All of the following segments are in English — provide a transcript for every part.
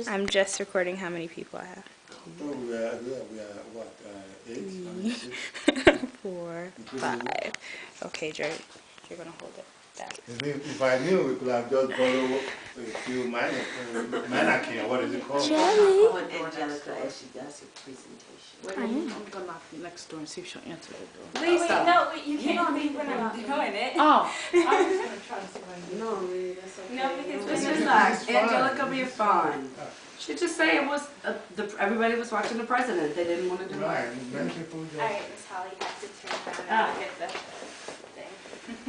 I'm just recording how many people I have. So we are what, 8, 9, 6? 4, 5. Okay, Jerry, you're gonna hold it back. If I knew, we could have just borrowed a few mannequin, what is it called? Jerry. Calling Angelica as she does her presentation. Wait, I'm gonna knock next door and see if she'll answer the door. Lisa! No, you You don't can't need leave to when I'm do doing it. Oh, I was gonna try to see if I can No, really, that's okay. No, because Just when relax. fine. Angelica be fine. She just say it was, everybody was watching the president. They didn't want to do it. Right, many people just... Alright, Miss Holly has to turn around Ah. and get the thing.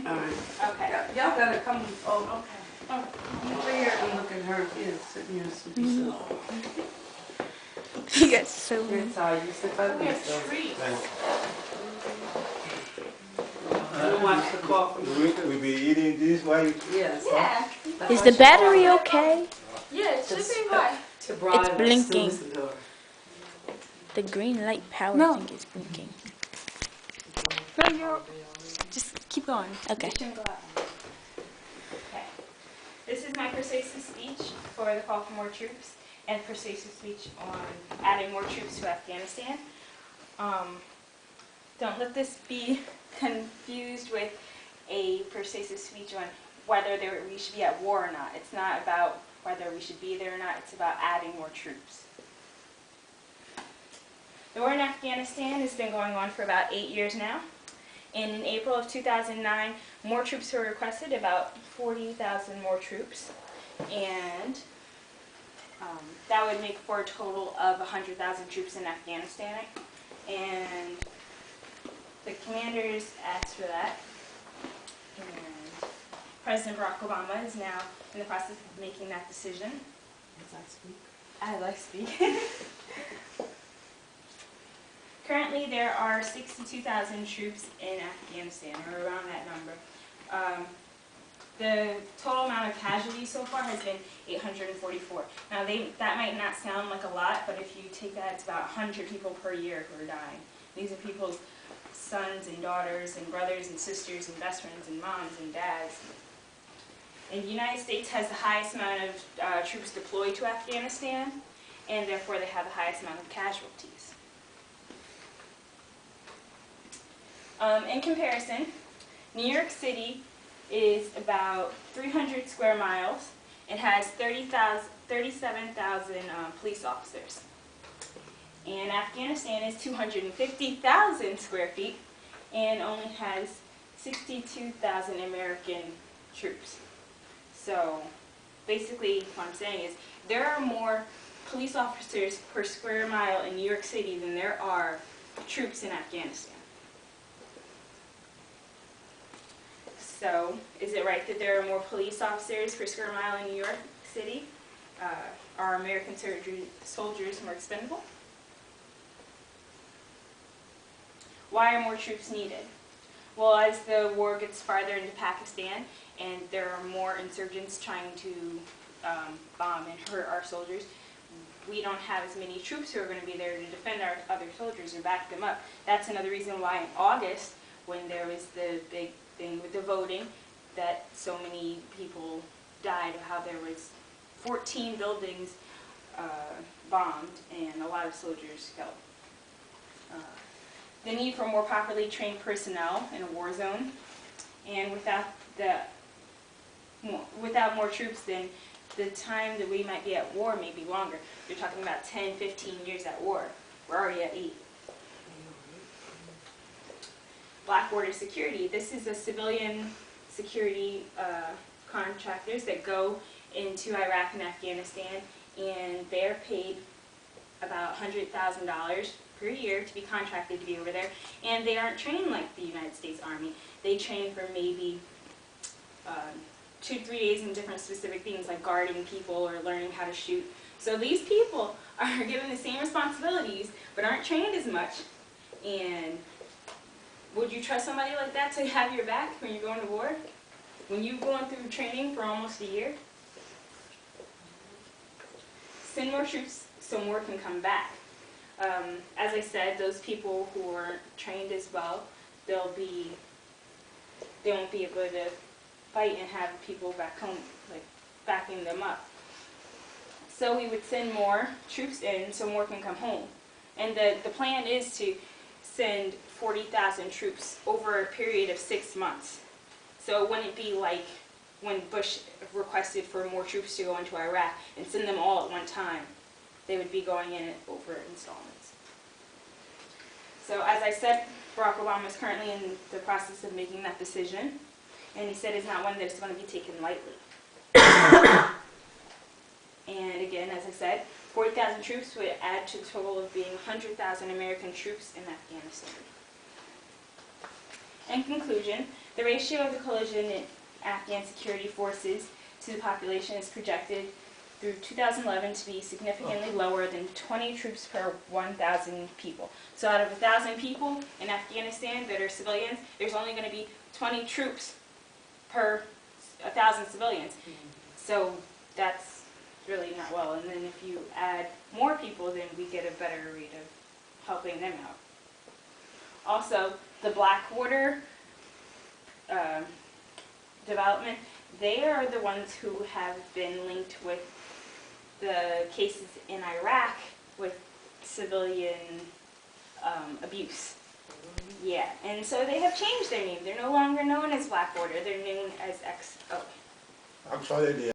Alright. Okay. Y'all gotta come, oh, come over here and look at her. Here, sitting here, sleepy still. You guys so Here, Ty, you sit by the We have window. treats. You watch the call from We'll be eating this while you... Yes. Yeah. Is the battery okay? Yeah, it should be fine. To broaden the blinking. students' door. The green light power thing is blinking. No, you're... Just keep going. Okay. It shouldn't go out. Okay. This is my persuasive speech for the call for more troops and persuasive speech on adding more troops to Afghanistan. Don't let this be confused with a persuasive speech on whether we should be at war or not. It's not about whether we should be there or not. It's about adding more troops. The war in Afghanistan has been going on for about 8 years now. And in April of 2009, more troops were requested, about 40,000 more troops. And that would make for a total of 100,000 troops in Afghanistan. And the commanders asked for that. And President Barack Obama is now in the process of making that decision. As I speak. Currently, there are 62,000 troops in Afghanistan, or around that number. The total amount of casualties so far has been 844. Now, that might not sound like a lot, but if you take that, it's about 100 people per year who are dying. These are people's sons and daughters and brothers and sisters and best friends and moms and dads. And the United States has the highest amount of troops deployed to Afghanistan, and therefore they have the highest amount of casualties. In comparison, New York City is about 300 square miles. It has 37,000 police officers. And Afghanistan is 250,000 square feet and only has 62,000 American troops. So basically what I'm saying is there are more police officers per square mile in New York City than there are troops in Afghanistan. So, is it right that there are more police officers per square mile in New York City? Are American soldiers more expendable? Why are more troops needed? Well, as the war gets farther into Pakistan and there are more insurgents trying to bomb and hurt our soldiers, we don't have as many troops who are going to be there to defend our other soldiers or back them up. That's another reason why in August, when there was the big thing with the voting, that so many people died, how there was 14 buildings bombed and a lot of soldiers killed. The need for more properly trained personnel in a war zone, and without more troops, then the time that we might be at war may be longer. You're talking about 10, 15 years at war. We're already at 8. Black Border Security. This is a civilian security contractors that go into Iraq and Afghanistan, and they're paid about $100,000 per year to be contracted to be over there, and they aren't trained like the United States Army. They train for maybe 2 to 3 days in different specific things like guarding people or learning how to shoot. So these people are given the same responsibilities but aren't trained as much. And would you trust somebody like that to have your back when you're going to war? When you're going through training for almost a year? Send more troops so more can come back. As I said, those people who are trained as well, they won't be able to fight and have people back home, like, backing them up. So we would send more troops in so more can come home. And the plan is to send 40,000 troops over a period of 6 months. So it wouldn't be like when Bush requested for more troops to go into Iraq and send them all at one time. They would be going in over installments. So as I said, Barack Obama is currently in the process of making that decision. And he said it's not one that's going to be taken lightly. And again, as I said, 40,000 troops would add to the total of being 100,000 American troops in Afghanistan. In conclusion, the ratio of the coalition in Afghan security forces to the population is projected through 2011 to be significantly lower than 20 troops per 1,000 people. So out of 1,000 people in Afghanistan that are civilians, there's only going to be 20 troops per 1,000 civilians. So that's really not well. And then if you add more people, then we get a better rate of helping them out. Also, the Blackwater development, they are the ones who have been linked with the cases in Iraq with civilian abuse. Yeah, and so they have changed their name. They're no longer known as Blackwater. They're known as XO. I'm sorry, they